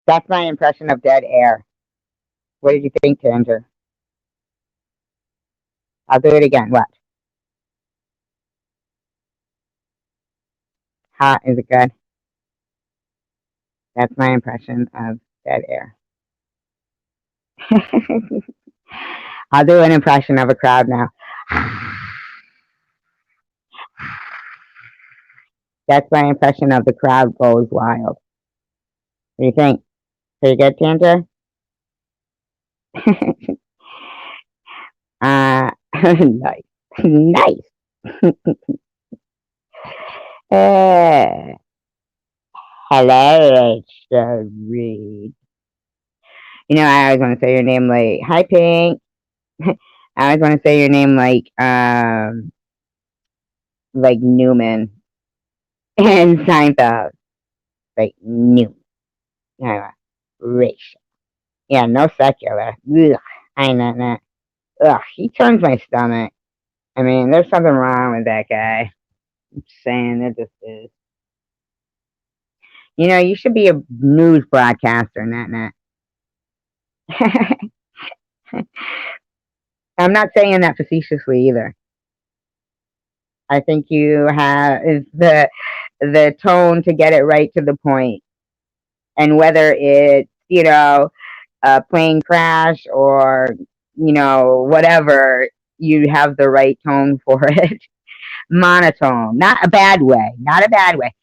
That's my impression of dead air. What did you think, Tanger? I'll do it again. What? Hot? Is it good? That's my impression of dead air. I'll do an impression of a crowd now. That's my impression of the crowd goes wild. What do you think? Pretty good, Tanger? Nice. Nice. Uh, hello, Reed. You know, I always want to say your name like, hi, Pink. I always want to say your name like Newman and Seinfeld, like Newman. Racial. Yeah, no secular. Ugh, I know that. Ugh, he turns my stomach. I mean, there's something wrong with that guy. I'm saying it just is. You know, you should be a news broadcaster, not. I'm not saying that facetiously either. I think you have is the tone to get it right to the point, and whether it's a plane crash or whatever, you have the right tone for it. Monotone, not a bad way, not a bad way.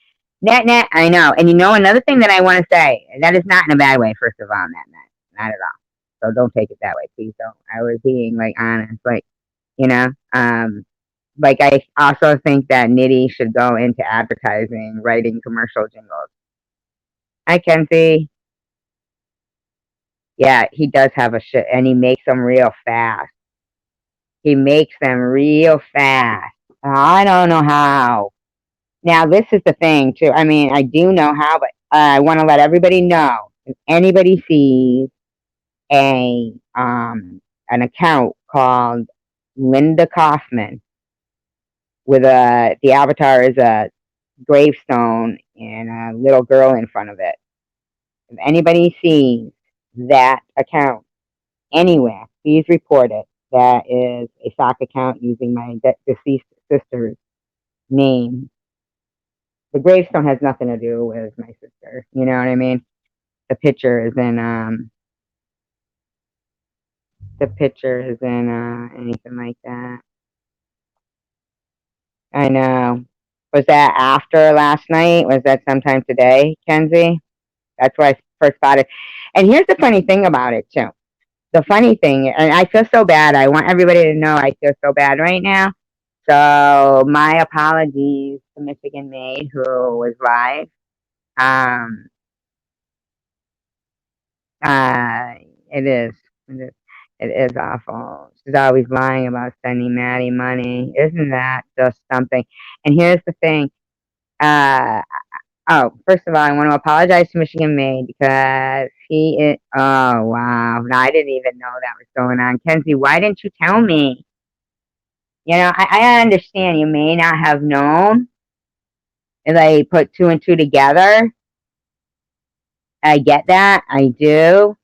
Net, I know. And another thing that I want to say, that is not in a bad way, first of all, net, not at all. So don't take it that way, please don't. I was being like honest, like, you know, like I also think that Nitty should go into advertising, writing commercial jingles. I can see, yeah, he does have a shit, and he makes them real fast. He makes them real fast. I don't know how. Now, this is the thing, too. I mean, I do know how, but I want to let everybody know if anybody sees a an account called Linda Kaufman with the avatar is a gravestone and a little girl in front of it. If anybody sees that account anywhere, please report it. That is a sock account using my deceased sister's name. The gravestone has nothing to do with my sister. You know what I mean? The picture is in anything like that. I know. Was that after last night? Was that sometime today, Kenzie? That's where I first spotted. And here's the funny thing about it too. The funny thing, and I feel so bad. I want everybody to know I feel so bad right now. So my apologies to Michigan Maid who was live. Um, uh, it is. It is. It is awful. She's always lying about sending Maddie money. Isn't that just something? And here's the thing. Uh, oh, first of all, I want to apologize to Michigan Maid because he is. Oh, wow. No, I didn't even know that was going on. Kenzie, why didn't you tell me? I understand you may not have known if I put two and two together. I get that. I do.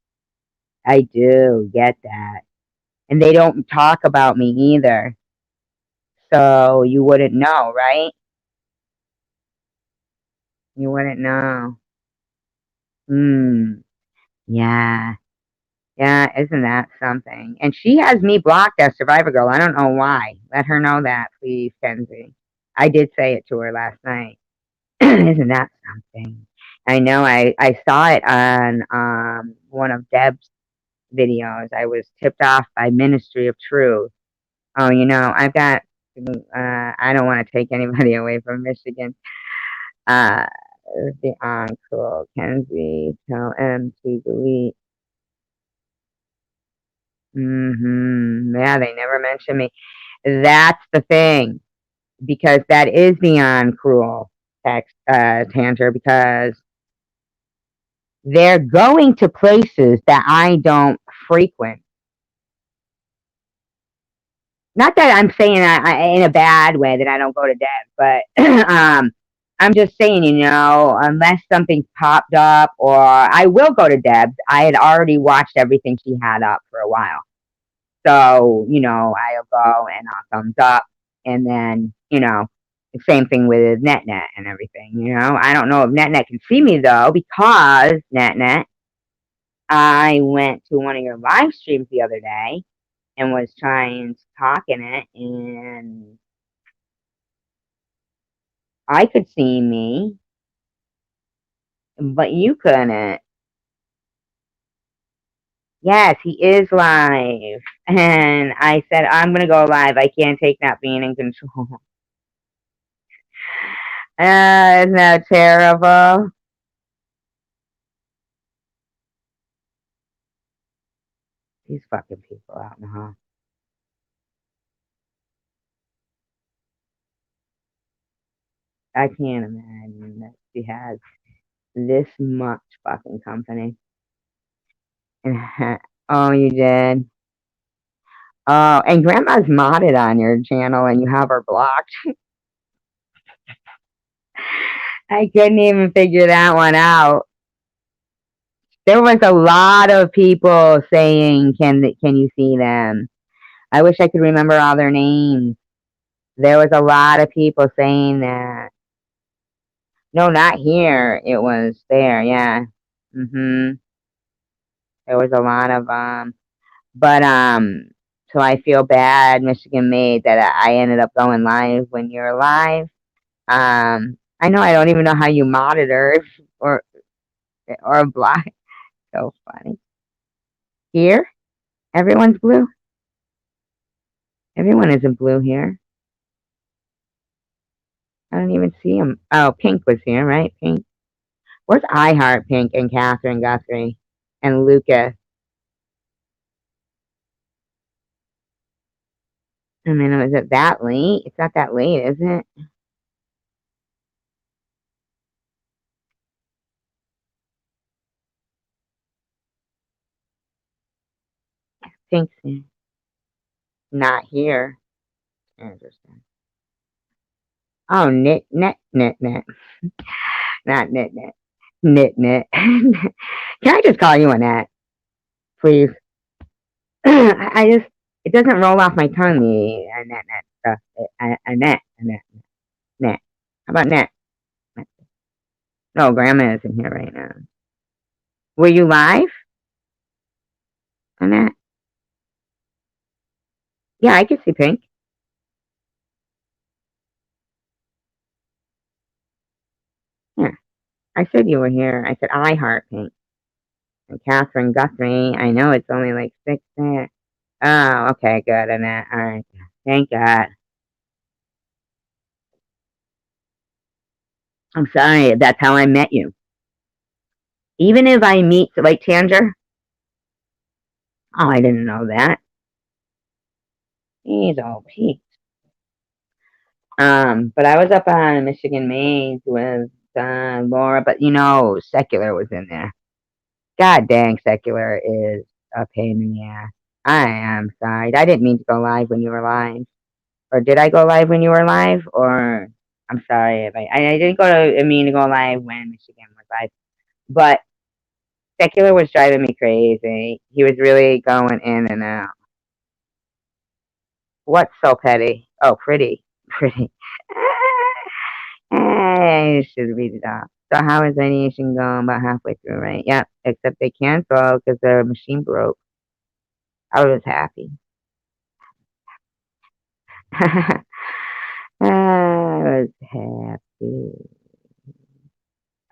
I do get that. And they don't talk about me either. So you wouldn't know, right? You wouldn't know. Hmm. Yeah. Yeah, isn't that something? And she has me blocked as Survivor Girl. I don't know why. Let her know that, please, Kenzie. I did say it to her last night. Isn't that something? I know I saw it on one of Deb's videos. I was tipped off by Ministry of Truth. Oh, I've got I don't want to take anybody away from Michigan. Uh the uncle Kenzie tell M to delete. Yeah, they never mention me. That's the thing. Because that is beyond cruel, Tanter, because they're going to places that I don't frequent. Not that I'm saying in a bad way that I don't go to Deb, but I'm just saying, unless something's popped up, or I will go to Deb's. I had already watched everything she had up for a while. So, I'll go and I'll thumbs up. And then, the same thing with NetNet and everything, I don't know if NetNet can see me though, because NetNet, I went to one of your live streams the other day and was trying to talk in it, and I could see me, but you couldn't. Yes, he is live. And I said, I'm going to go live. I can't take not being in control. Isn't that terrible? These fucking people out in the hall. I can't imagine that she has this much fucking company. Oh, you did? Oh, and Grandma's modded on your channel and you have her blocked. I couldn't even figure that one out. There was a lot of people saying, "Can you see them?" I wish I could remember all their names. There was a lot of people saying that. No, not here. It was there. Yeah. Mhm. There was a lot of but so I feel bad, Michigan made that I ended up going live when you're live. I know I don't even know how you monitor or block. So funny. Here, everyone's blue. Everyone isn't blue here. I don't even see him. Oh, Pink was here, right? Pink. Where's iHeart Pink and Catherine Guthrie and Lucas? I mean, is it that late? It's not that late, is it? Pink's not here. Interesting. Oh, knit. Not knit. Can I just call you Annette, please? I just, it doesn't roll off my tongue, the Annette stuff. Annette. Net. How about net? No, Grandma isn't here right now. Were you live, Annette? Yeah, I can see Pink. Yeah, I said you were here. I said I heart Pink. And Catherine Guthrie. I know it's only like 6 there. Oh, okay, good, Annette. All right. Thank God. I'm sorry. That's how I met you. Even if I meet, like, Tanger. Oh, I didn't know that. He's all peaked. But I was up on Michigan Maze with Laura, but Secular was in there. God dang, Secular is a pain in the ass. I am sorry. I didn't mean to go live when you were live. Or did I go live when you were live? Or I'm sorry if I didn't mean to go live when Michigan was live. But Secular was driving me crazy. He was really going in and out. What's so petty? Oh, pretty. Pretty. Hey, should read it off. So how is radiation going? About halfway through, right? Yep. Except they canceled because their machine broke. I was happy. I was happy.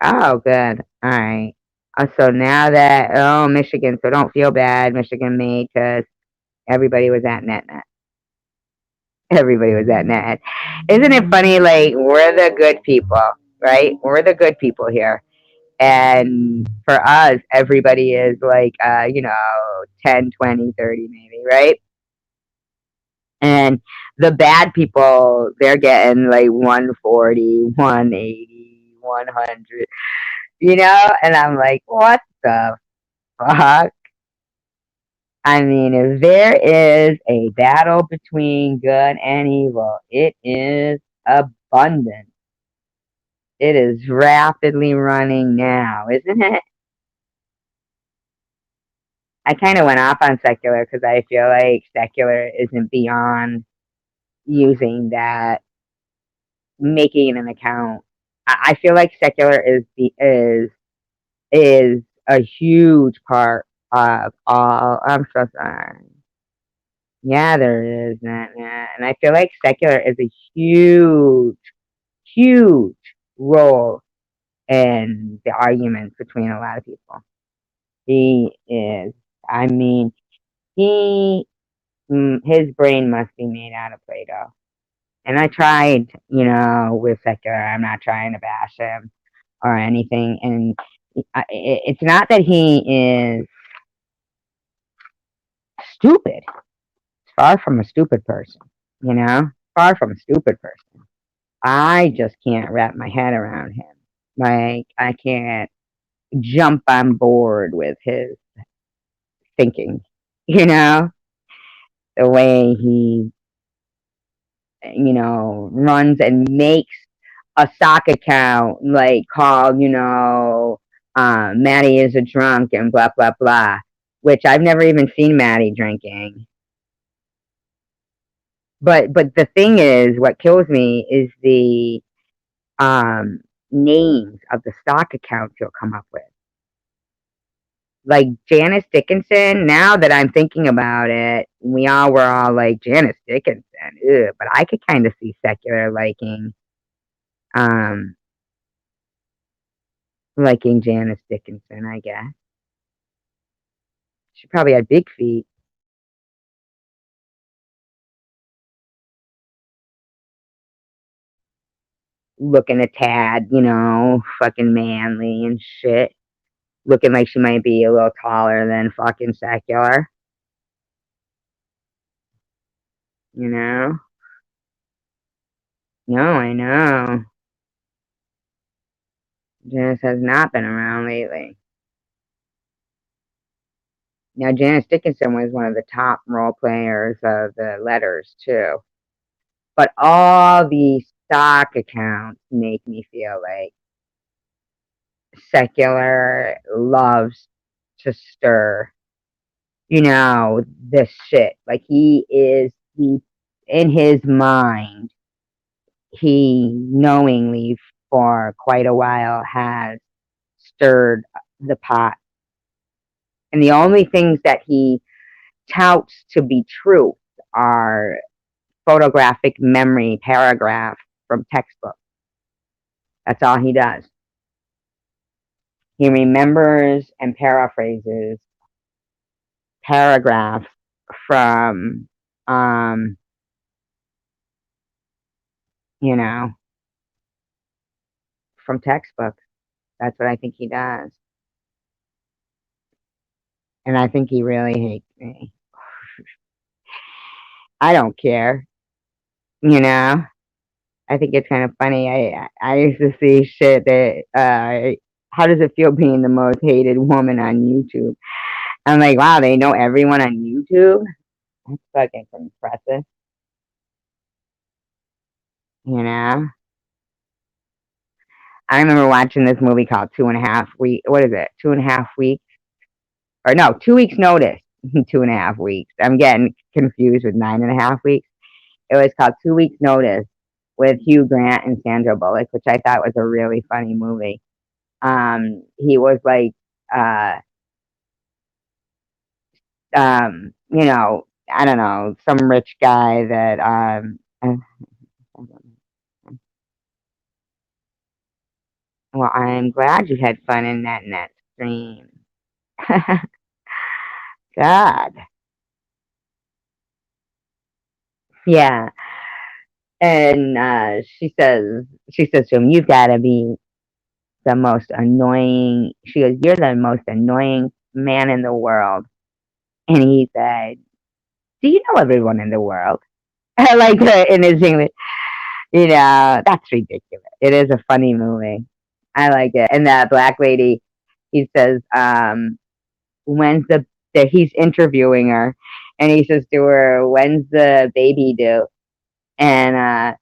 Oh, good. All right. So now that Michigan, so don't feel bad, Michigan made because everybody was at NetNet. Everybody was at NetNet. Isn't it funny? Like we're the good people, right? We're the good people here. And for us, everybody is like, 10, 20, 30, maybe, right? And the bad people, they're getting like 140, 180, 100, And I'm like, what the fuck? I mean, if there is a battle between good and evil, it is abundant. It is rapidly running now, isn't it? I kind of went off on secular because I feel like secular isn't beyond using that, making an account. I feel like secular is a huge part of all. I'm so sorry. Yeah, there is, and I feel like secular is a huge, huge role in the arguments between a lot of people. He is. I mean, he his brain must be made out of Play-Doh. And I tried, with secular. I'm not trying to bash him or anything. And it's not that he is stupid. Far from a stupid person, far from a stupid person. I just can't wrap my head around him. Like, I can't jump on board with his thinking, you know, the way he, runs and makes a stock account like called, Maddie is a drunk and blah, blah, blah, which I've never even seen Maddie drinking. But the thing is, what kills me is the names of the stock accounts you'll come up with. Like Janice Dickinson, now that I'm thinking about it, we all were all like Janice Dickinson, ugh, but I could kind of see secular um liking Janice Dickinson, I guess. She probably had big feet. Looking a tad, fucking manly and shit. Looking like she might be a little taller than fucking secular, you know? No, I know. Janice has not been around lately. Now, Janice Dickinson was one of the top role players of the letters, too. But all these stock accounts make me feel like secular loves to stir, this shit. Like in his mind, he knowingly for quite a while has stirred the pot. And the only things that he touts to be true are photographic memory paragraphs from textbooks. That's all he does. He remembers and paraphrases paragraphs from, um, you know, from textbooks. That's what I think he does. And I think he really hates me. I don't care, you know. I think it's kind of funny. I used to see shit that how does it feel being the most hated woman on YouTube? I'm like, wow, they know everyone on YouTube. That's fucking impressive, you know. I remember watching this movie called 2.5 Weeks. What is it? 2.5 weeks, or no, 2 weeks notice. 2.5 weeks. I'm getting confused with 9.5 weeks. It was called 2 weeks notice with Hugh Grant and Sandra Bullock, which I thought was a really funny movie. He was like, uh, I don't know, some rich guy that, well, I'm glad you had fun in that stream. God. Yeah. And she says to him, "You've got to be the most annoying." She goes, "You're the most annoying man in the world." And he said, "Do you know everyone in the world?" I like in his English. That's ridiculous. It is a funny movie. I like it. And that black lady, he says, when's the he's interviewing her, and he says to her, "When's the baby due?" And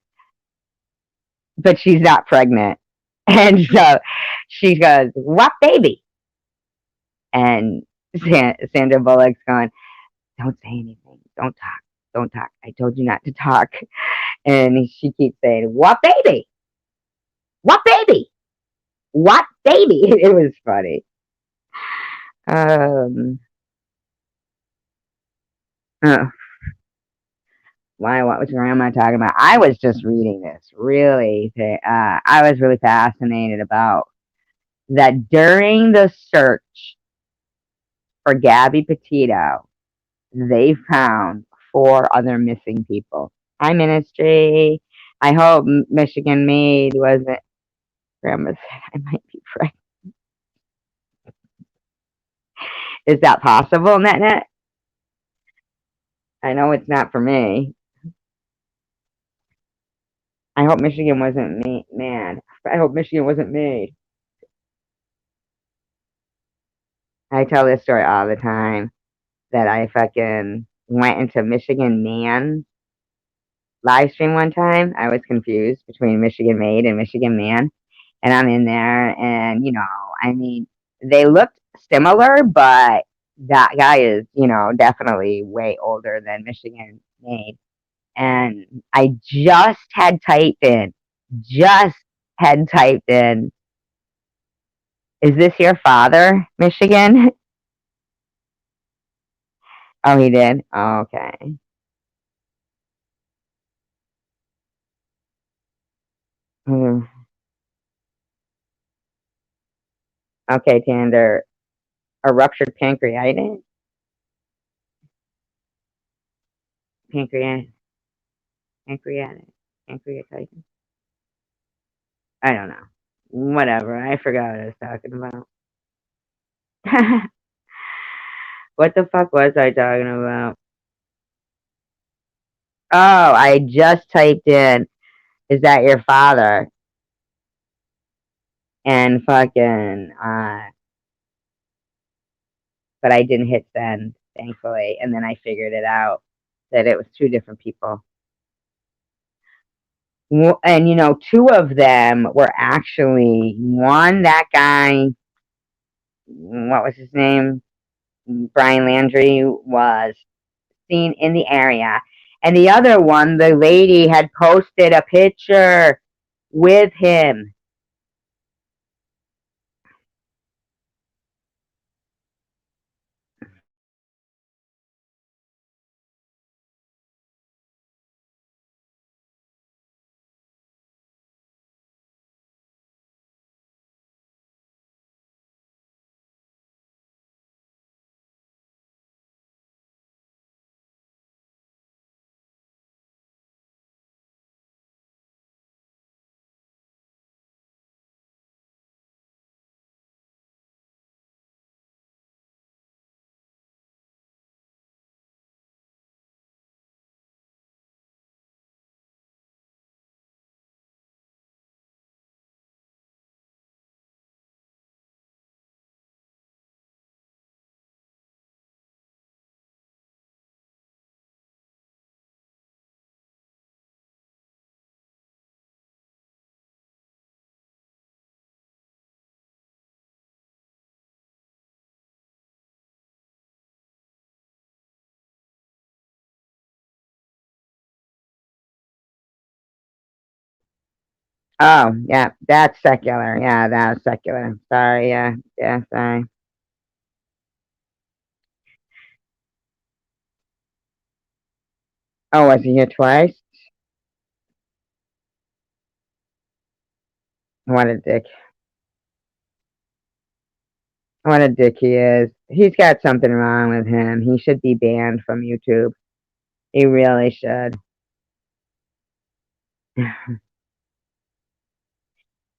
but she's not pregnant. And so she goes, "What baby?" And Sandra Bullock's going, "Don't say anything. Don't talk. Don't talk. I told you not to talk." And she keeps saying, "What baby? What baby? What baby?" It was funny. Um, uh, why? What was grandma talking about? I was just reading this. Really, I was really fascinated about that during the search for Gabby Petito, they found four other missing people. Hi, Ministry. I hope Michigan Maid wasn't. Grandma said I might be pregnant. Is that possible, Net Net? I know it's not for me. I hope Michigan wasn't me. Man, I hope Michigan wasn't made. I tell this story all the time that I fucking went into Michigan Man live stream one time. I was confused between Michigan Made and Michigan Man. And I'm in there, and I mean, they looked similar, but that guy is, definitely way older than Michigan Made. And I just had typed in, "Is this your father, Michigan?" Oh, he did. Oh, okay. Hmm. Okay, Tander. A ruptured pancreatitis. Pancreatic. Pancreatic. Pancreatitis. I don't know. Whatever. I forgot what I was talking about. What the fuck was I talking about? Oh, I just typed in, "Is that your father?" And fucking, but I didn't hit send, thankfully. And then I figured it out that it was two different people. And, two of them were actually one, that guy, what was his name? Brian Landry was seen in the area. And the other one, the lady had posted a picture with him. Oh, yeah, that's secular. Yeah, that was secular. Sorry, yeah, yeah, sorry. Oh, was he here twice? What a dick. What a dick he is. He's got something wrong with him. He should be banned from YouTube. He really should.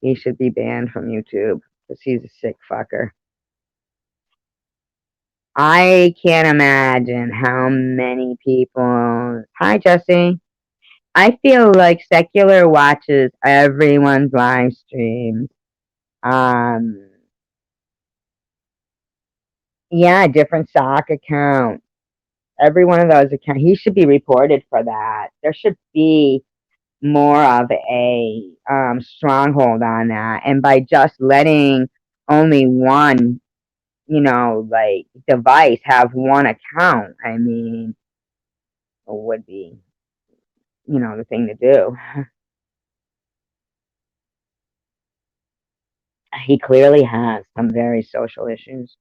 He should be banned from YouTube because he's a sick fucker. I can't imagine how many people. Hi, Jesse. I feel like secular watches everyone's live streams. Um, yeah, different sock accounts. Every one of those accounts, he should be reported for that. There should be more of a stronghold on that. And by just letting only one, like device have one account, I mean, would be, the thing to do. He clearly has some very social issues.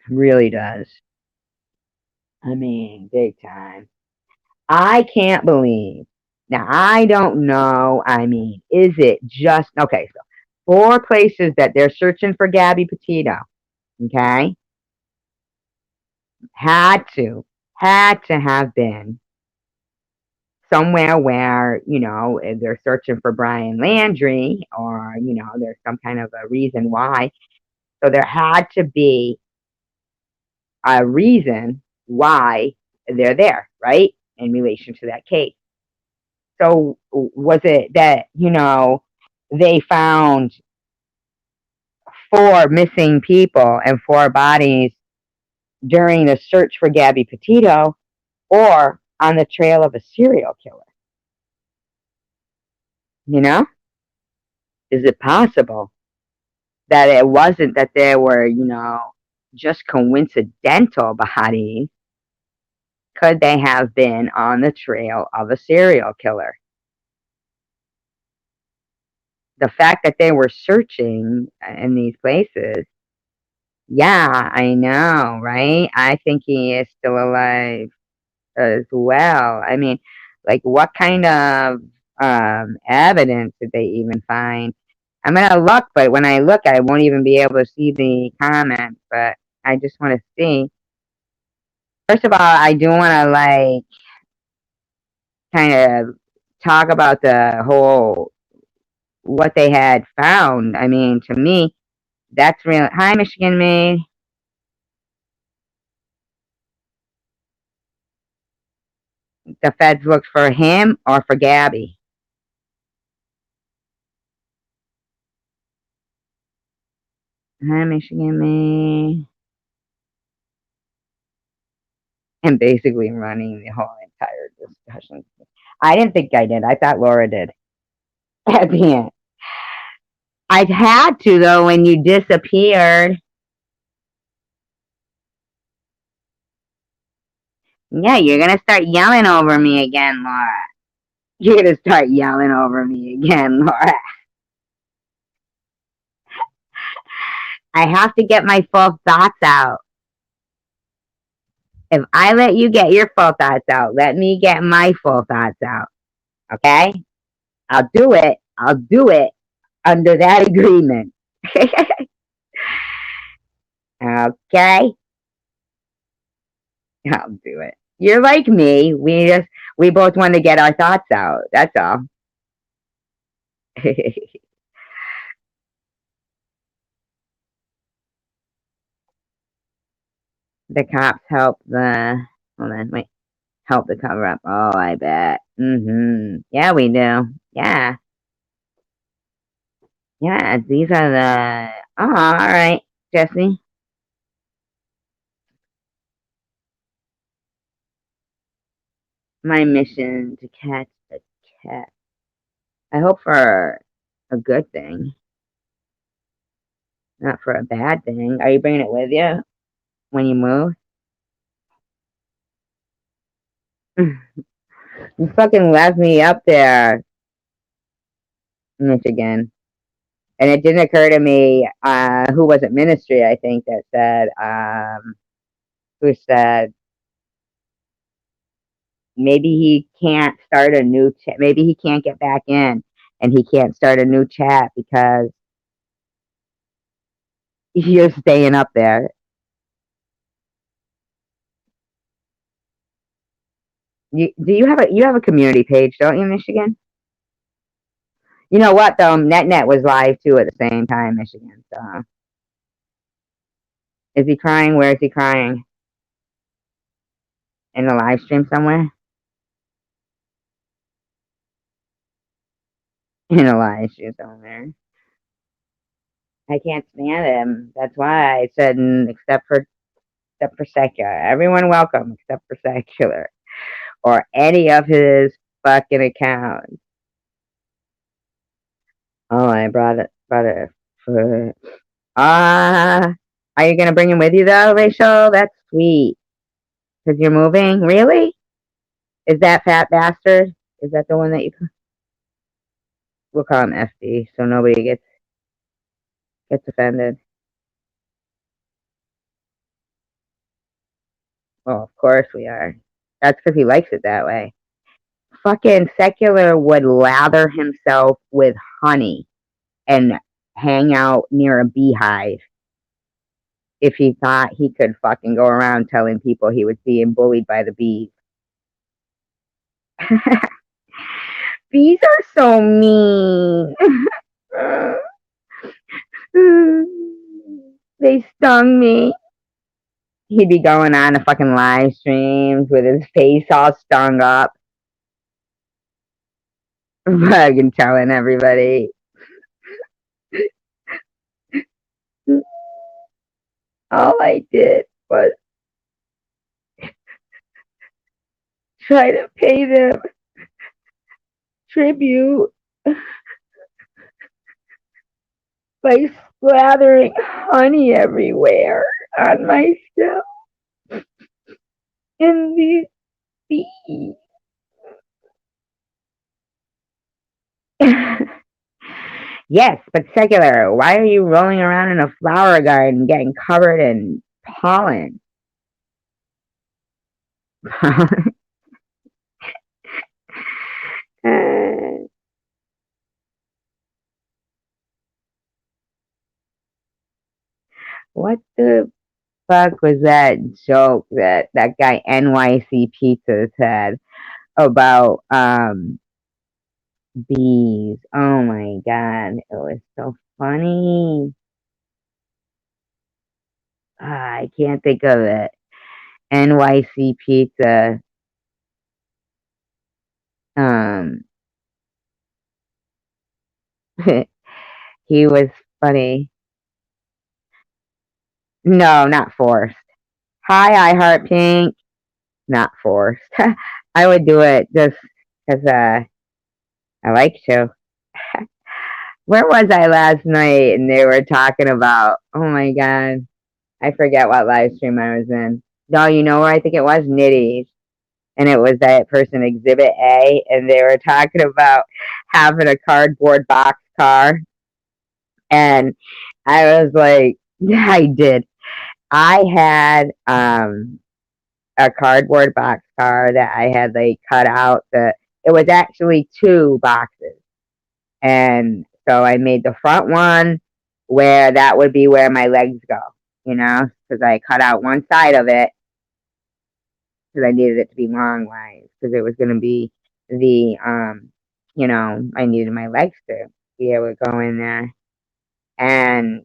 Really does. I mean, big time. I can't believe. Now, I don't know. I mean, is it just okay? So, four places that they're searching for Gabby Petito. Okay, had to have been somewhere where they're searching for Brian Landry, or there's some kind of a reason why. So there had to be a reason why they're there, right? In relation to that case. So was it that, they found four missing people and four bodies during the search for Gabby Petito, or on the trail of a serial killer? You know? Is it possible that it wasn't that there were, just coincidental bodies? Could they have been on the trail of a serial killer? The fact that they were searching in these places, yeah, I know, right? I think he is still alive as well. I mean, like, what kind of evidence did they even find? I'm gonna look, but when I look, I won't even be able to see the comments. But I just want to see. First of all, I do want to like kind of talk about the whole what they had found. I mean, to me, that's real. Hi, Michigan Maid. The feds looked for him or for Gabby. Hi, Michigan Maid. And basically running the whole entire discussion. I didn't think I did. I thought Laura did at the end. I had to though when you disappeared. Yeah, you're gonna start yelling over me again, Laura. You're gonna start yelling over me again, Laura. I have to get my full thoughts out. If I let you get your full thoughts out, let me get my full thoughts out. Okay? I'll do it. I'll do it under that agreement. Okay? I'll do it. You're like me. We both want to get our thoughts out. That's all. The cops help the hold on, wait. Help the cover up. Oh, I bet. Yeah, we do. Yeah. Yeah, these are the oh, all right, Jesse. My mission to catch a cat. I hope for a good thing, not for a bad thing. Are you bringing it with you when you move? You fucking left me up there, Michigan. And it didn't occur to me, who was it, Ministry, I think, that said, who said, maybe he can't start a new chat. Maybe he can't get back in and he can't start a new chat because you're staying up there. You have a community page, don't you, Michigan? You know what though? NetNet was live too at the same time, Michigan. So is he crying? Where is he crying? In the live stream somewhere? In a live stream somewhere. I can't stand him. That's why I said except for secular. Everyone welcome except for secular or any of his fucking account. Oh, I brought it for. Are you gonna bring him with you though, Rachel? That's sweet. Cause you're moving. Really? Is that fat bastard? Is that the one that you? We'll call him FD, so nobody gets offended. Oh, of course we are. That's because he likes it that way. Fucking Secular would lather himself with honey and hang out near a beehive if he thought he could fucking go around telling people he was being bullied by the bees. Bees are so mean. They stung me. He'd be going on the fucking live streams with his face all stung up, fucking telling everybody. All I did was try to pay them tribute by slathering honey everywhere on myself and these bees. Yes, but Secular, why are you rolling around in a flower garden getting covered in pollen? What the fuck was that joke that guy NYC Pizzas had about bees? Oh my god, it was so funny. I can't think of it. NYC Pizza. Um, he was funny. No, not forced. Hi, I Heart Pink. Not forced. I would do it just because I like to. Where was I last night? And they were talking about, oh my god, I forget what live stream I was in. No, you know where I think it was? Nitties. And it was that person Exhibit A, and they were talking about having a cardboard box car. And I was like, yeah, I did. I had a cardboard box car that I had like cut out it was actually two boxes. And so I made the front one where that would be where my legs go, because I cut out one side of it because I needed it to be long wise because it was going to be I needed my legs to be able to go in there and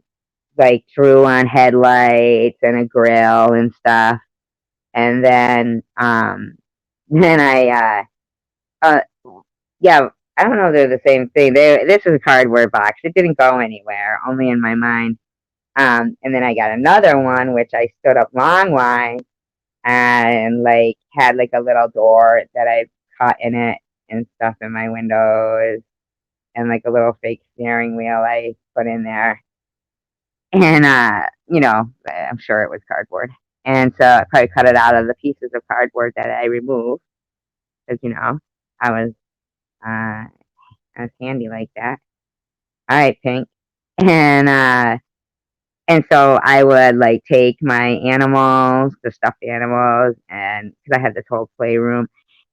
like drew on headlights and a grill and stuff. And then then yeah, I don't know if they're the same thing. This is a cardboard box. It didn't go anywhere, only in my mind. And then I got another one which I stood up long wise and like had like a little door that I cut in it and stuff in my windows and like a little fake steering wheel I put in there. And I'm sure it was cardboard. And so I probably cut it out of the pieces of cardboard that I removed because I was I was handy like that. All right, Pink. And so I would like take my animals, the stuffed animals, and because I had this whole playroom,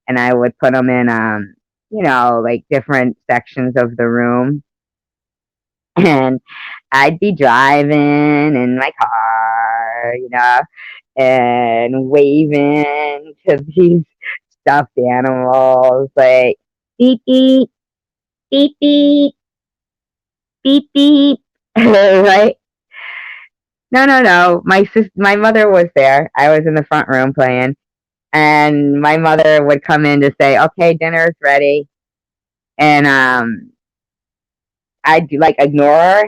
and I would put them in like different sections of the room, and I'd be driving in my car, and waving to these stuffed animals like beep beep beep beep beep beep, right? No, no, no. My mother was there. I was in the front room playing, and my mother would come in to say, "Okay, dinner's ready," and I'd like ignore her,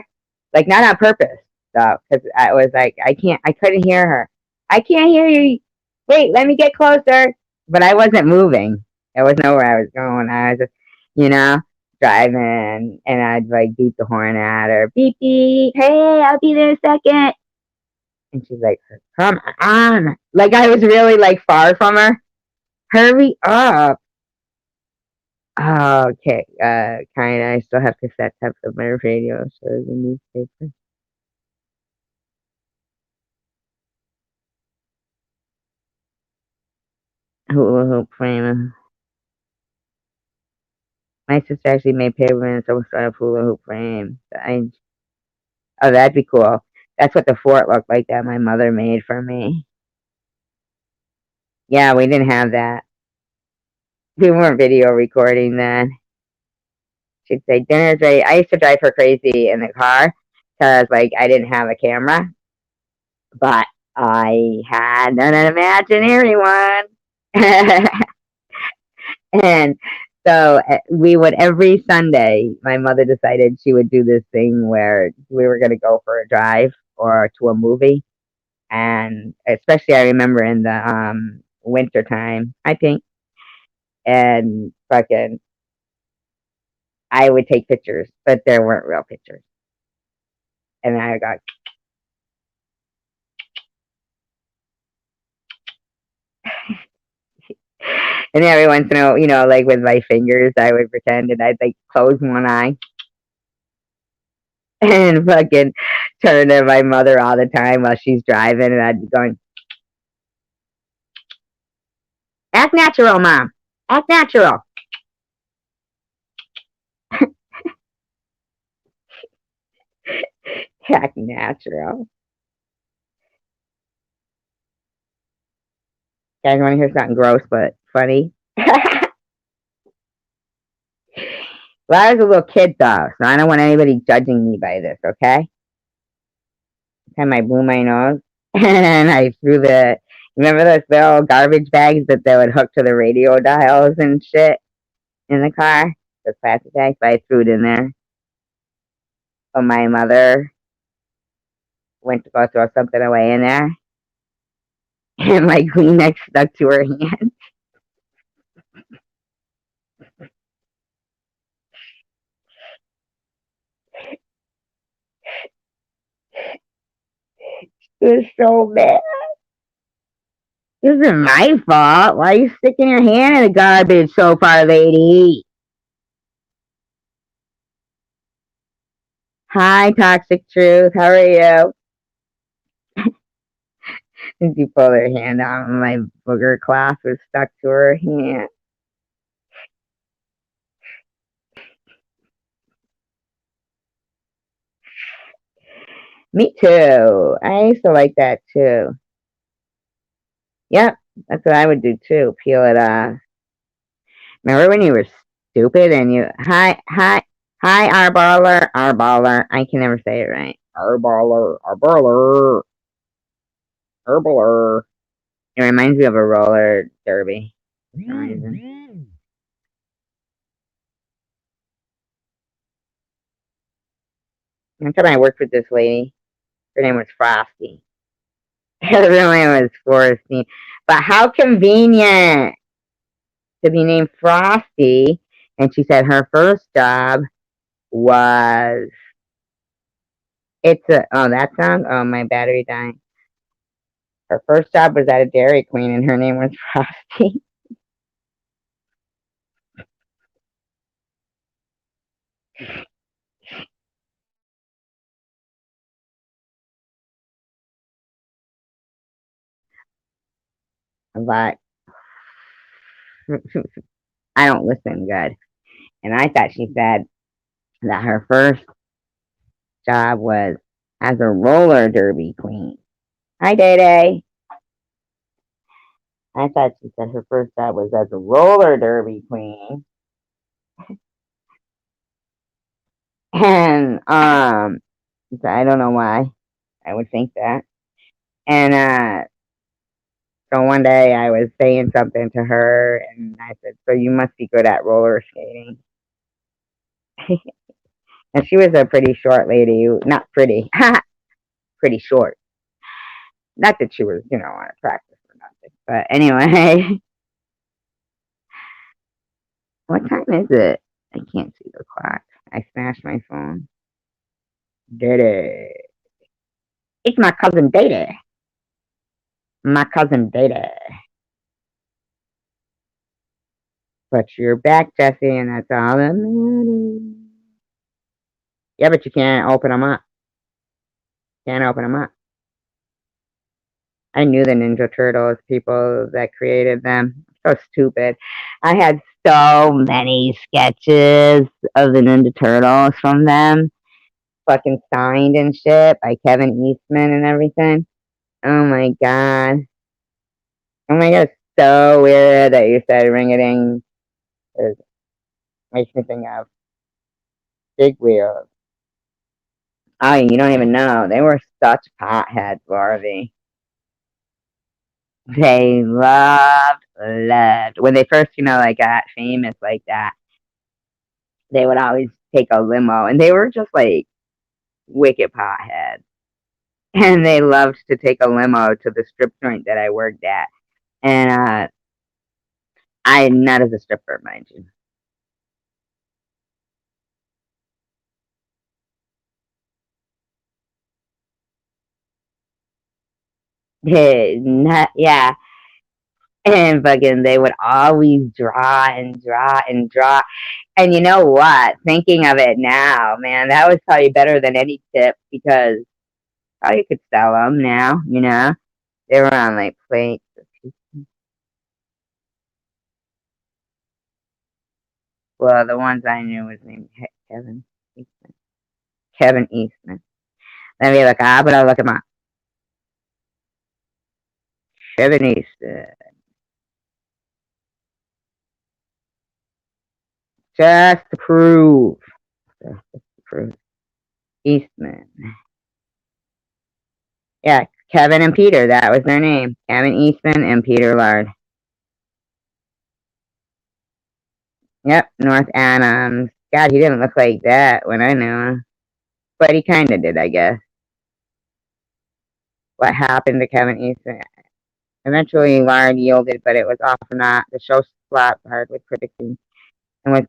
like not on purpose, though, because I was like, I couldn't hear her. I can't hear you. Wait, let me get closer. But I wasn't moving. I wasn't know where I was going. I was just, you know, driving, and I'd like beep the horn at her, beep beep, hey, I'll be there a second. And she's like, come on, like I was really like far from her. Hurry up. Oh, okay, kind of. I still have cassette tapes of my radio shows and newspapers. Hula hoop frame. My sister actually made paper minutes of a hula hoop frame. Oh, that'd be cool. That's what the fort looked like that my mother made for me. Yeah, we didn't have that. We weren't video recording then. She'd say, dinner's ready. I used to drive her crazy in the car because, like, I didn't have a camera, but I had an imaginary one. And so we would, every Sunday, my mother decided she would do this thing where we were going to go for a drive or to a movie. And especially, I remember in the winter time, I think, and fucking, I would take pictures, but there weren't real pictures. And I got, and every once in a while, like with my fingers, I would pretend, and I'd like close one eye and fucking turn to my mother all the time while she's driving, and I'd be going, act natural, mom, act natural. Act natural. You guys want to hear something gross but funny? Well, I was a little kid though, so I don't want anybody judging me by this, okay? Time I blew my nose and I threw remember those little garbage bags that they would hook to the radio dials and shit in the car? The plastic bags, but I threw it in there. But my mother went to go throw something away in there, and my Kleenex stuck to her hand. It was so bad. This isn't my fault. Why are you sticking your hand in the garbage so far, lady? Hi, Toxic Truth. How are you? Did you pull her hand out and my booger cloth was stuck to her hand? Me too. I used to like that too. Yep, that's what I would do too. Peel it off. Remember when you were stupid and hi, Arballer. I can never say it right. Arballer. Herbaler. It reminds me of a roller derby for some reason. One time I worked with this lady. Her name was Frosty. Her real name was Frosty. But how convenient to be named Frosty. And she said her first job was oh, that song? Oh, my battery dying. Her first job was at a Dairy Queen and her name was Frosty. But I don't listen good. And I thought she said that her first job was as a roller derby queen. Hi, Day Day. I thought she said her first job was as a roller derby queen. And so I don't know why I would think that. And so one day I was saying something to her and I said, so you must be good at roller skating. And she was a pretty short lady, not pretty, pretty short. Not that she was, out of practice or nothing. But anyway, What time is it? I can't see the clock. I smashed my phone. Dede. It's my cousin Dede. My cousin Dede. But you're back, Jesse, and that's all that matters. Yeah, but you can't open them up. Can't open them up. I knew the Ninja Turtles people that created them. So stupid. I had so many sketches of the Ninja Turtles from them, fucking signed and shit by Kevin Eastman and everything. Oh my god. Oh my god, it's so weird that you said ring a ding. It makes me think of big wheels. Oh, you don't even know. They were such potheads, Barbie. They loved. When they first, like got famous like that, they would always take a limo and they were just like wicked potheads. And they loved to take a limo to the strip joint that I worked at. And I not as a stripper, mind you. Not, yeah. And fucking they would always draw and draw and draw. And you know what? Thinking of it now, man, that was probably better than any tip because you could sell them now. They were on like plates. Well, the ones I knew was named Kevin Eastman. Kevin Eastman. Let me look. But I'll look him up. Kevin Eastman. Just to prove. Just to prove. Eastman. Yeah, Kevin and Peter. That was their name. Kevin Eastman and Peter Lard. Yep, North Adams. God, he didn't look like that when I knew him. But he kind of did, I guess. What happened to Kevin Eastman? Eventually, Lard yielded, but it was often not. The show flopped hard with critics and with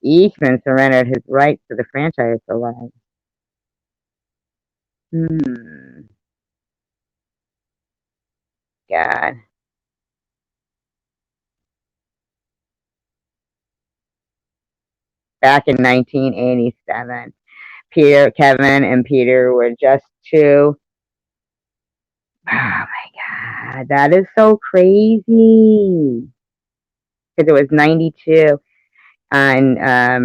Eastman surrendered his rights to the franchise for life. Hmm. God. Back in 1987, Kevin, and Peter were just two. Oh my God, that is so crazy. Because it was 92. And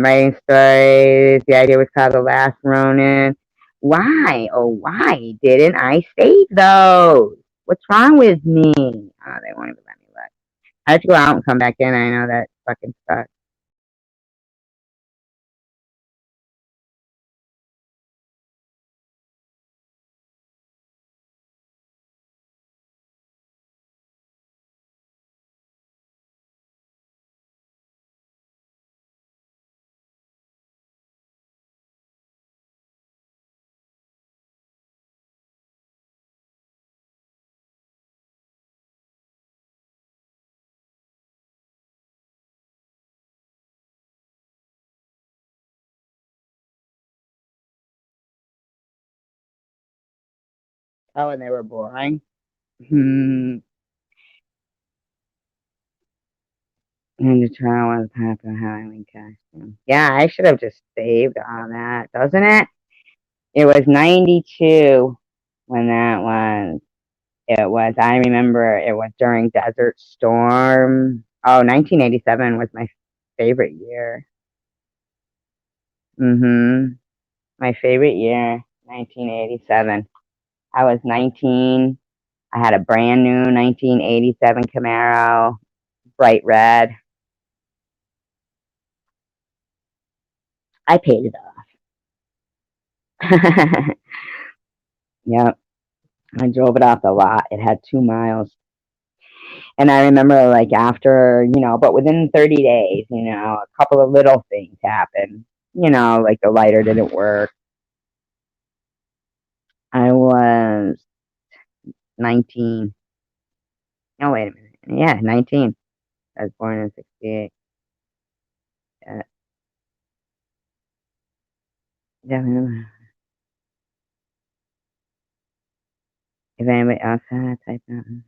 writing stories. The idea was called The Last Ronin. Why? Oh, why didn't I save those? What's wrong with me? Oh, they won't even let me look. I have to go out and come back in. I know that fucking sucks. Oh, and they were boring. Hmm. And the trial was happening Halloween costume. Yeah, I should have just saved all that, doesn't it? It was 92 when that was. It was, I remember it was during Desert Storm. Oh, 1987 was my favorite year. My favorite year, 1987. I was 19. I had a brand new 1987 Camaro, bright red. I paid it off. Yep. I drove it off the lot. It had 2 miles. And I remember, like, after, but within 30 days, a couple of little things happened. Like the lighter didn't work. I was 19. Oh, wait a minute. Yeah, 19. I was born in 68. Uh, definitely. If anybody else had type that.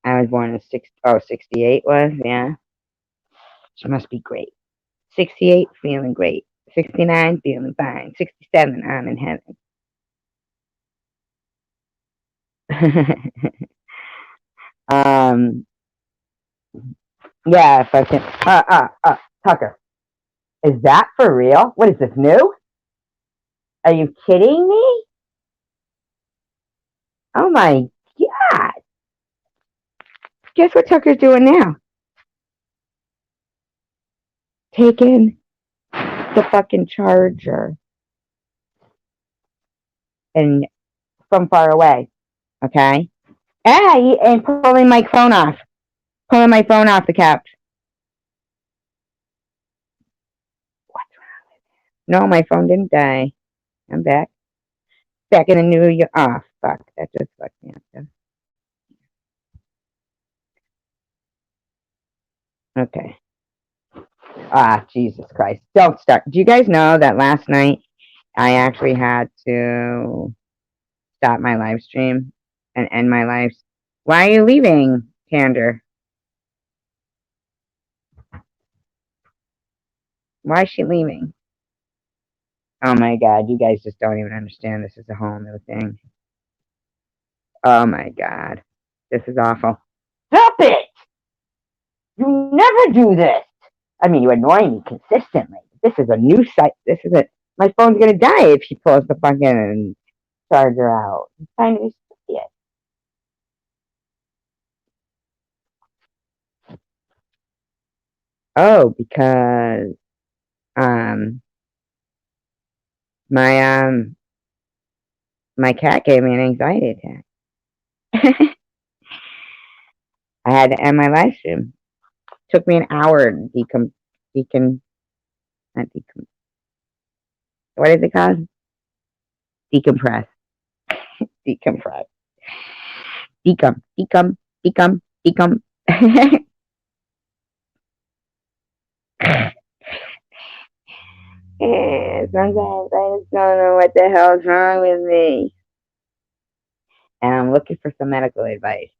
I was born in 68 was, yeah. She must be great. 68, feeling great. 69, feeling fine. 67, I'm in heaven. um, yeah, fucking, Tucker, is that for real? What is this, new? Are you kidding me? Oh my god. Guess what Tucker's doing now? Taking the fucking charger and from far away, okay? And pulling my phone off. Pulling my phone off the couch. What? No, my phone didn't die. I'm back. Back in the New York. Oh, fuck. That just fucked me up. Okay. Ah, Jesus Christ. Don't start. Do you guys know that last night I actually had to stop my live stream and end my live? Why are you leaving, Tander? Why is she leaving? Oh my God, you guys just don't even understand. This is a whole new thing. Oh my God. This is awful. Stop it! You never do this. I mean, you annoy me consistently. This is a new site. This is a. My phone's gonna die if she pulls the fucking charger out. I'm trying to be stupid. Oh, because um my my cat gave me an anxiety attack. I had to end my live stream. Took me an hour to not decom what is it called? Decompress. Decompress. Decom. Yeah, sometimes I just don't know what the hell's wrong with me. And I'm looking for some medical advice.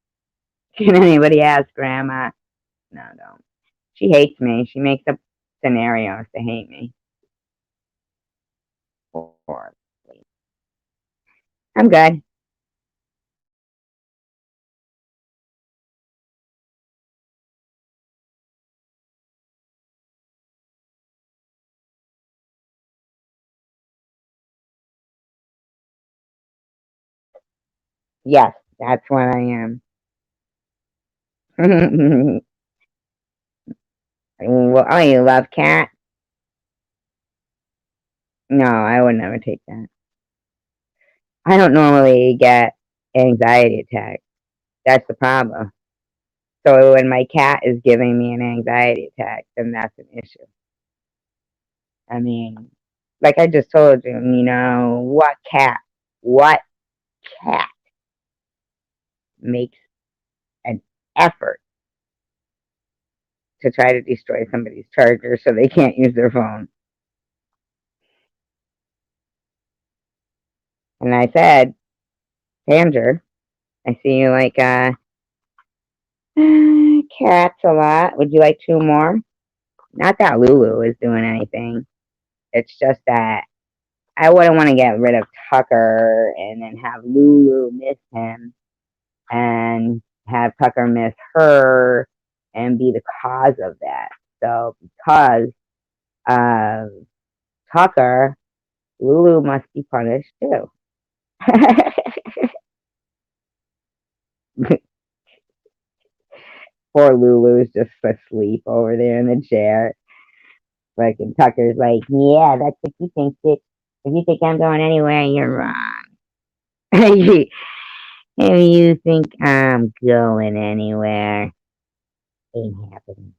Can anybody ask Grandma? No, don't. She hates me. She makes up scenarios to hate me. Or I'm good. Yes, that's what I am. Well, oh, you love cat? No, I would never take that. I don't normally get anxiety attacks. That's the problem. So when my cat is giving me an anxiety attack, then that's an issue. I mean, like I just told you, what cat makes an effort to try to destroy somebody's charger so they can't use their phone? And I said, Sandra, I see you like cats a lot. Would you like two more? Not that Lulu is doing anything. It's just that I wouldn't want to get rid of Tucker and then have Lulu miss him and have Tucker miss her and be the cause of that. So because of Tucker, Lulu must be punished too. Poor Lulu's just asleep over there in the chair. Fucking Tucker's like, yeah, that's what you think, bitch. If you think I'm going anywhere, you're wrong. If you think I'm going anywhere, ain't happening.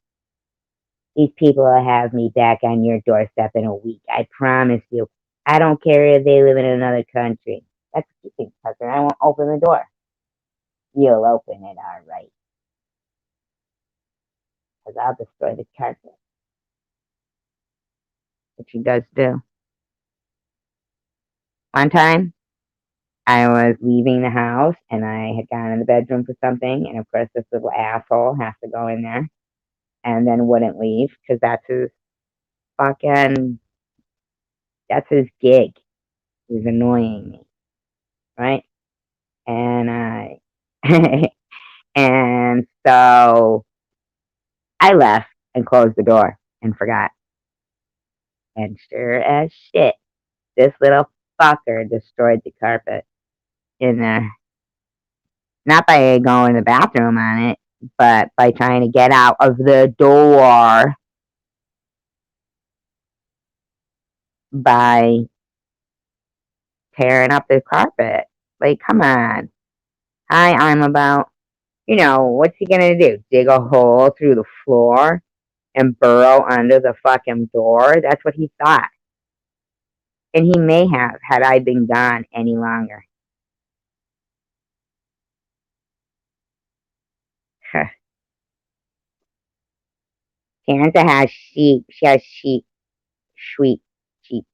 These people will have me back on your doorstep in a week. I promise you. I don't care if they live in another country. That's what you think, cousin. I won't open the door. You'll open it, all right. Because I'll destroy the carpet. Which she does do. One time, I was leaving the house and I had gone in the bedroom for something. And of course, this little asshole has to go in there and then wouldn't leave because fucking, that's his gig. He's annoying me, right? And and so I left and closed the door and forgot. And sure as shit, this little fucker destroyed the carpet in there. Not by going in the bathroom on it, but by trying to get out of the door by tearing up the carpet. Like, come on. I'm about, what's he gonna do? Dig a hole through the floor and burrow under the fucking door? That's what he thought. And he may have, had I been gone any longer. Santa has sheep. She has sheep. Sweet sheep.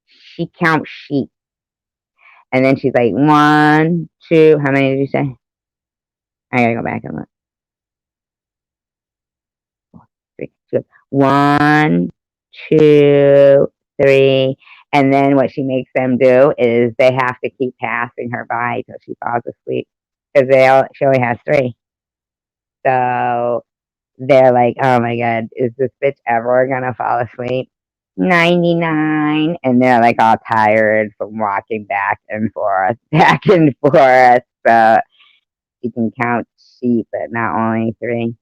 She counts sheep. And then she's like, one, two, how many did you say? I gotta go back and look. Three. She goes, one, two, three. And then what she makes them do is they have to keep passing her by till she falls asleep. Because she only has three. So they're like, oh my God, is this bitch ever gonna fall asleep? 99. And they're like all tired from walking back and forth, back and forth. So you can count sheep, but not only three.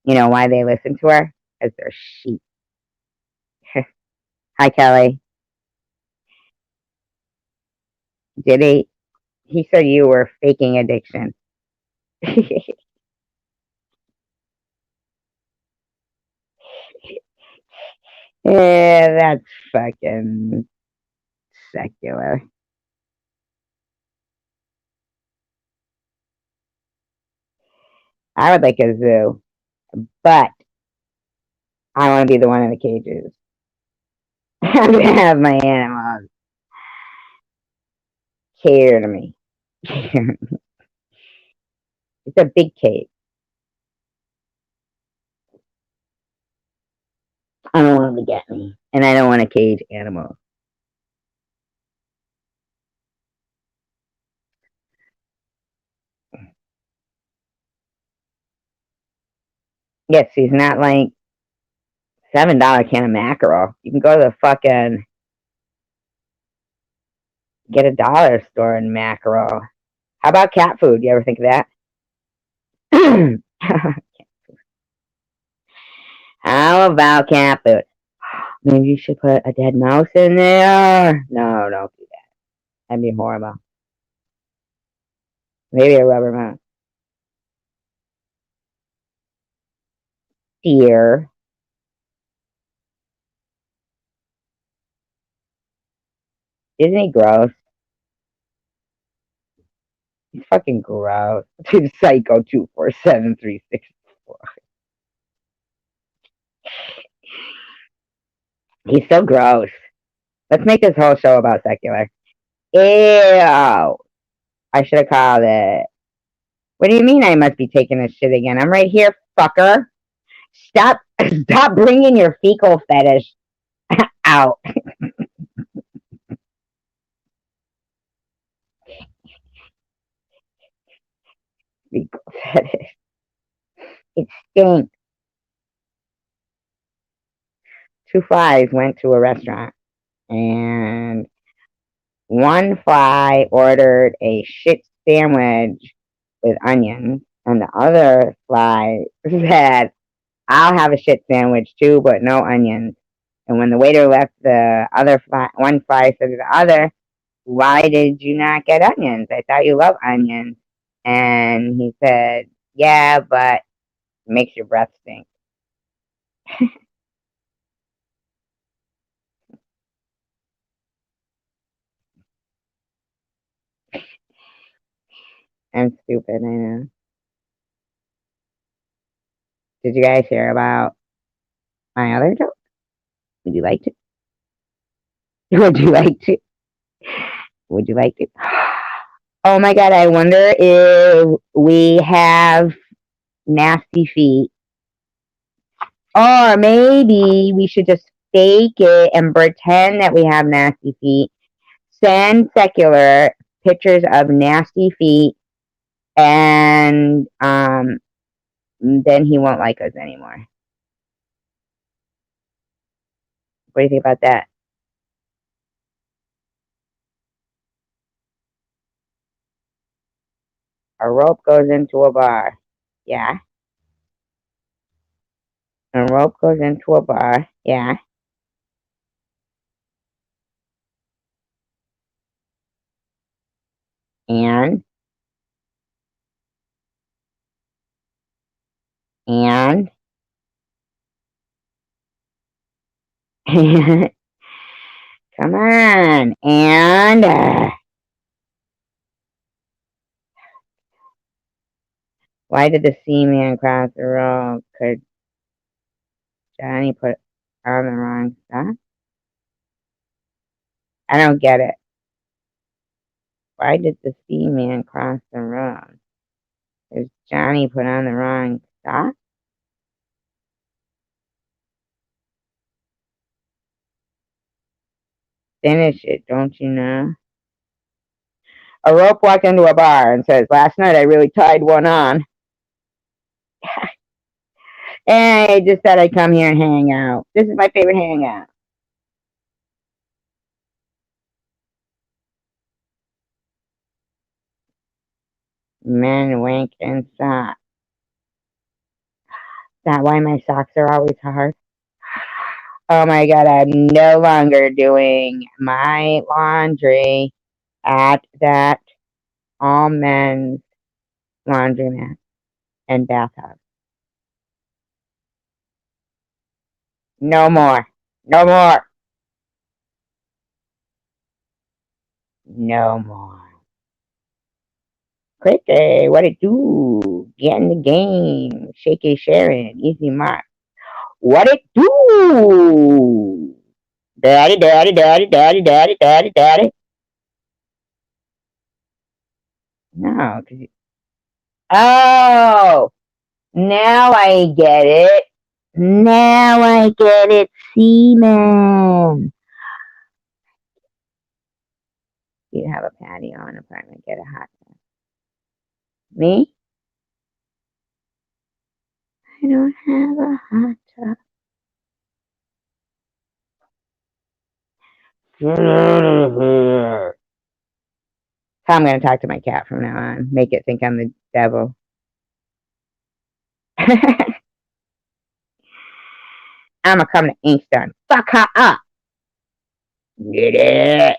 You know why they listen to her? Because they're sheep. Hi, Kelly. Did he? He said you were faking addiction. Yeah, that's fucking secular. I would like a zoo, but I want to be the one in the cages. I'm gonna have my animals cater to me. It's a big cage. I don't want them to get me, and I don't want to cage animals. Yes, he's not like $7 can of mackerel. You can go to the fucking get a dollar store in mackerel. How about cat food? You ever think of that? How about cat food? Maybe you should put a dead mouse in there. No, don't do that. That'd be horrible. Maybe a rubber mouse. Deer. Isn't he gross? He's fucking gross. Dude, Psycho 247364. He's so gross. Let's make this whole show about secular. Ew. I should have called it. What do you mean I must be taking a shit again? I'm right here, fucker. Stop, stop bringing your fecal fetish out. Fecal fetish. It stinks. Two flies went to a restaurant, and one fly ordered a shit sandwich with onions, and the other fly said, I'll have a shit sandwich too, but no onions. And when the waiter left, the other fly, one fly said to the other, why did you not get onions? I thought you love onions. And he said, yeah, but it makes your breath stink. I'm stupid, I know. Did you guys hear about my other joke? Would you like to? Would you like to? Would you like to? Oh my god, I wonder if we have nasty feet. Or maybe we should just fake it and pretend that we have nasty feet. Send secular pictures of nasty feet, and then he won't like us anymore. What do you think about that? A rope goes into a bar. Yeah. A rope goes into a bar. Yeah. And, and, come on. And, why did the seaman cross the road? Could Johnny put on the wrong stuff? I don't get it. Why did the seaman cross the road? Did Johnny put on the wrong stuff? Finish it, don't you know? A rope walked into a bar and says, "Last night I really tied one on. And I just thought I'd come here and hang out. This is my favorite hangout." Men wink and sock. Is that why my socks are always hard? Oh my god, I'm no longer doing my laundry at that all men's laundromat and bathtub. No more. No more. No more. Cricket, what it do? Get in the game. Shake it, Sharon. Easy mark. What it do? Daddy, daddy, daddy, daddy, daddy, daddy, daddy. No, oh, now I get it. Now I get it, seaman. You have a patio and apartment. Get a hot tub. Me? I don't have a hot tub. Get out of here. I'm going to talk to my cat from now on. Make it think I'm the devil. I'm going to come to Inkstone. Fuck her up. Get it?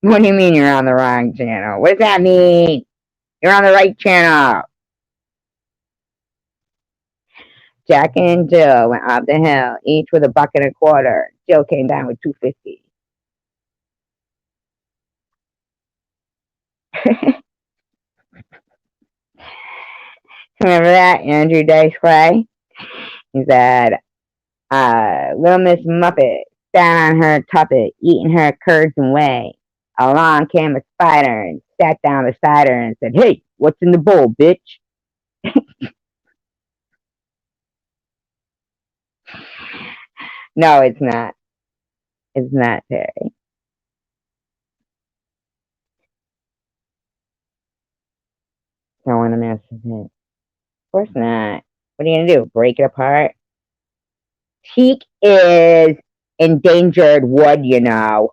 What do you mean you're on the wrong channel? What does that mean? You're on the right channel. Jack and Jill went up the hill, each with a buck and a quarter. Jill came down with 250. Remember that? Andrew Dice Clay? He said, Little Miss Muppet sat on her tuppet, eating her curds and whey. Along came a spider and sat down beside her and said, "Hey, what's in the bowl, bitch?" No, it's not. It's not, Terry. Don't want to mess with it. Of course not. What are you going to do? Break it apart? Teak is endangered wood, you know.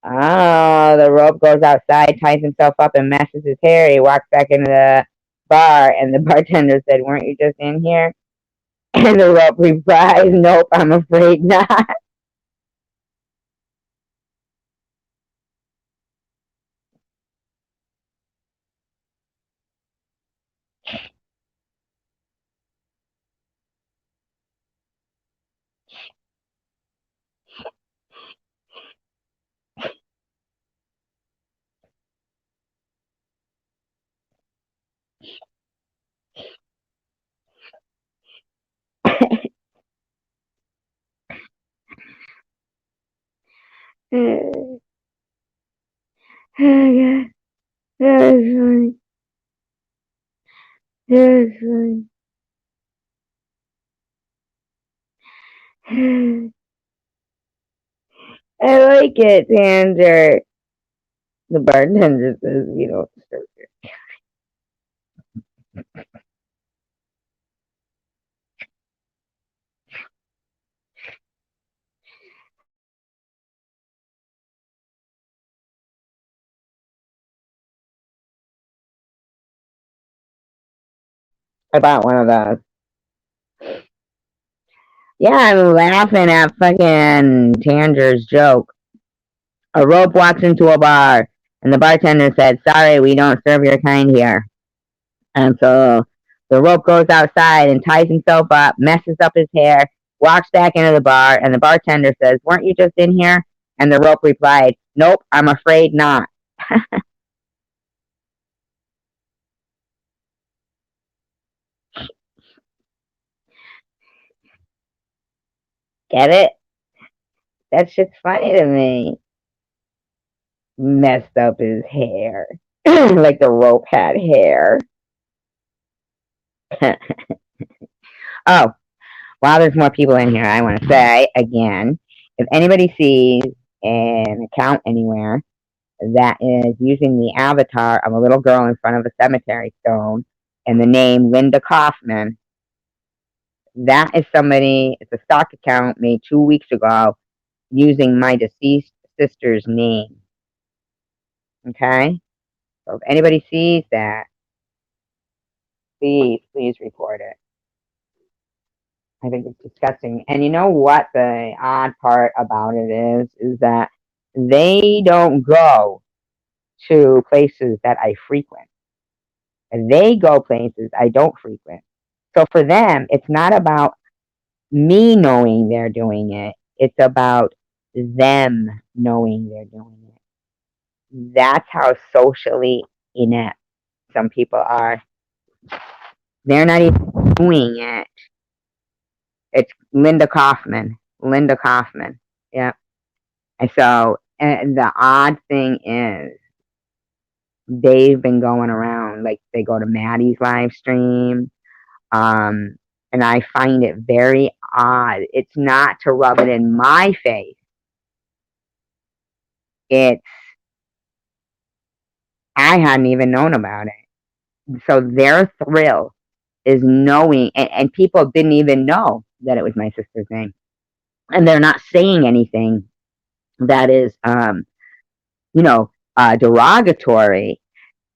Oh, the rope goes outside, ties himself up, and messes his hair. He walks back into the bar, and the bartender said, "Weren't you just in here?" And the rope replies, "Nope, I'm afraid not." Oh, God. That was funny. That was funny. I like it, Tanger. The bartender says we don't serve it. I bought one of those. Yeah, I'm laughing at fucking Tanger's joke. A rope walks into a bar, and the bartender said, "Sorry, we don't serve your kind here." And so the rope goes outside and ties himself up, messes up his hair, walks back into the bar, and the bartender says, "Weren't you just in here?" And the rope replied, "Nope, I'm afraid not." Get it? That shit's funny to me. Messed up his hair. Like the rope had hair. Oh, while there's more people in here, I want to say again, if anybody sees an account anywhere that is using the avatar of a little girl in front of a cemetery stone and the name Linda Kaufman, that is somebody, it's a stock account made 2 weeks ago using my deceased sister's name. Okay? So if anybody sees that, please report it. I think it's disgusting. And you know what the odd part about it is that they don't go to places that I frequent. They go places I don't frequent. So for them, it's not about me knowing they're doing it. It's about them knowing they're doing it. That's how socially inept some people are. They're not even doing it. It's Linda Kaufman. Linda Kaufman. Yeah. And so, and the odd thing is, they've been going around, like, they go to Maddie's live stream. Um, and I find it very odd. It's not to rub it in my face. It's, I hadn't even known about it. So their thrill is knowing, and people didn't even know that it was my sister's name. And they're not saying anything that is, you know, derogatory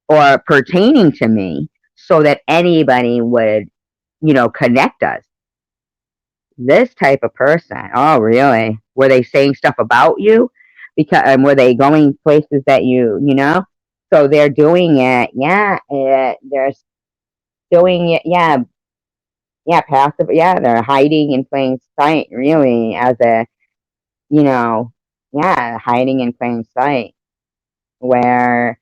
or pertaining to me so that anybody would, connect us. This type of person, oh, really? Were they saying stuff about you? Because, and were they going places that So they're doing it, yeah. They're doing it, yeah, yeah, passive, yeah. They're hiding in plain sight, really, as a, you know, yeah, hiding in plain sight, where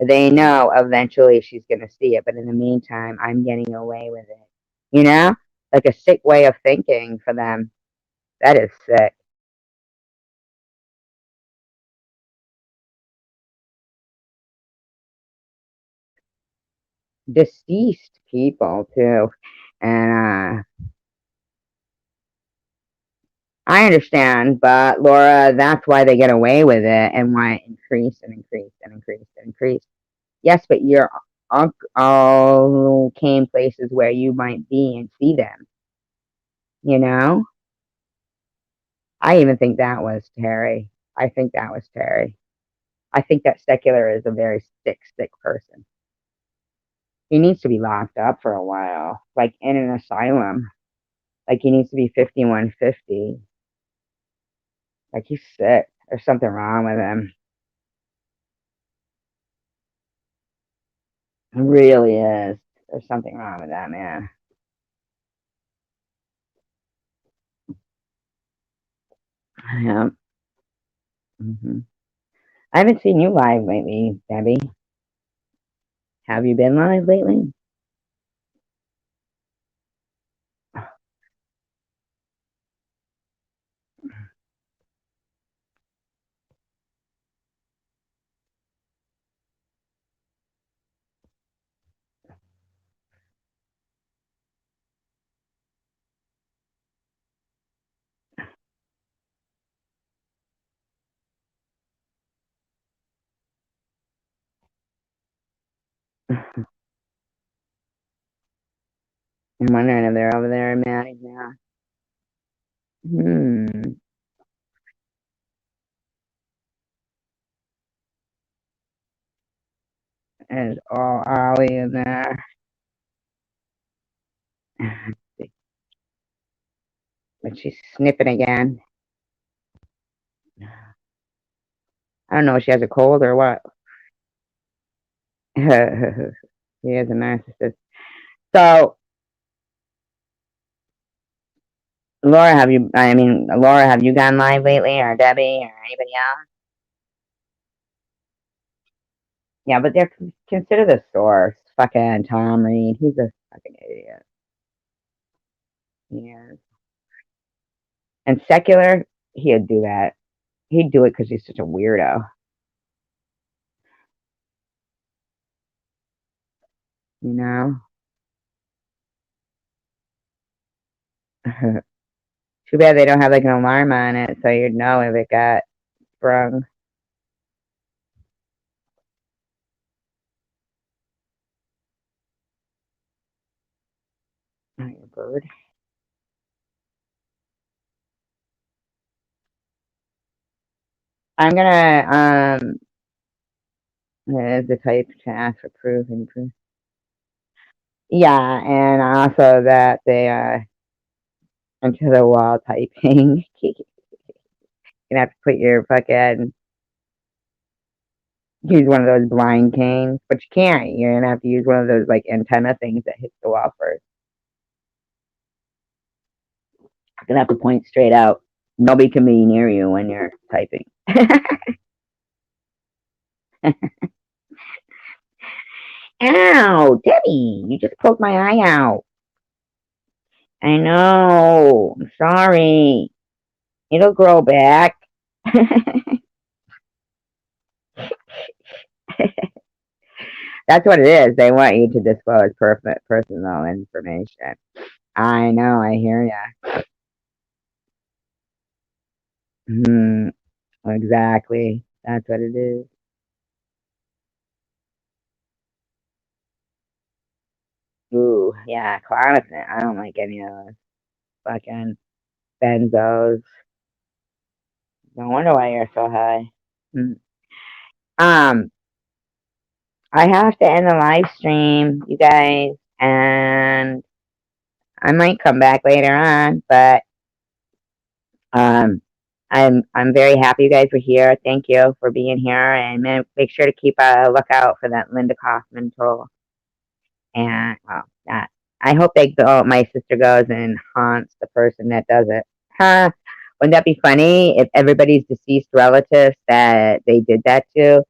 they know eventually she's going to see it, but in the meantime, I'm getting away with it. You know, like a sick way of thinking for them. That is sick. Deceased people too, and I understand, but Laura, that's why they get away with it, and why it increased and increased and increased and increased. Yes, but your uncle came places where you might be and see them. You know, I even think that was Terry. I think that was Terry. I think that Secular is a very sick person. He needs to be locked up for a while, like in an asylum. Like he needs to be 5150. Like he's sick. There's something wrong with him. It really is. There's something wrong with that man. Yeah. I haven't seen you live lately, Debbie. Have you been live lately? I'm wondering if they're over there in Maddie's now. Hmm. Is all Ollie in there? But she's sniffing again. I don't know if she has a cold or what. She is a narcissist. So, Laura, have you gone live lately, or Debbie, or anybody else? Yeah, but they're consider the source. Fucking Tom Reed. He's a fucking idiot. Yeah. And secular, he'd do that. He'd do it because he's such a weirdo. You know? Too bad they don't have like an alarm on it so you'd know if it got sprung. Oh, you bird. I'm gonna there's the type to ask for proof and proof. Yeah, and also that they into the wall typing. You're gonna have to put your fucking use one of those blind canes, but you can't. You're gonna have to use one of those like antenna things that hits the wall first. You're gonna have to point straight out. Nobody can be near you when you're typing. Ow, Debbie, you just poked my eye out. I know. I'm sorry. It'll grow back. That's what it is. They want you to disclose perfect personal information. I know. I hear ya. Hmm. Exactly. That's what it is. Ooh, yeah, clonazepam. I don't like any of those fucking benzos. No wonder why you're so high. Mm. Um, I have to end the live stream, you guys, and I might come back later on, but um, I'm very happy you guys were here. Thank you for being here, and make sure to keep a lookout for that Linda Kaufman troll. And that I hope they go. My sister goes and haunts the person that does it. Huh? Wouldn't that be funny if everybody's deceased relatives that they did that to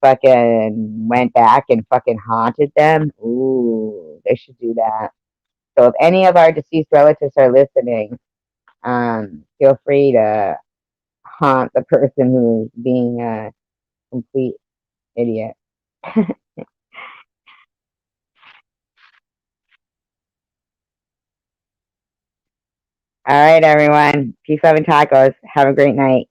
fucking went back and fucking haunted them? Ooh, they should do that. So if any of our deceased relatives are listening, feel free to haunt the person who's being a complete idiot. All right, everyone. Peace, love, and tacos. Have a great night.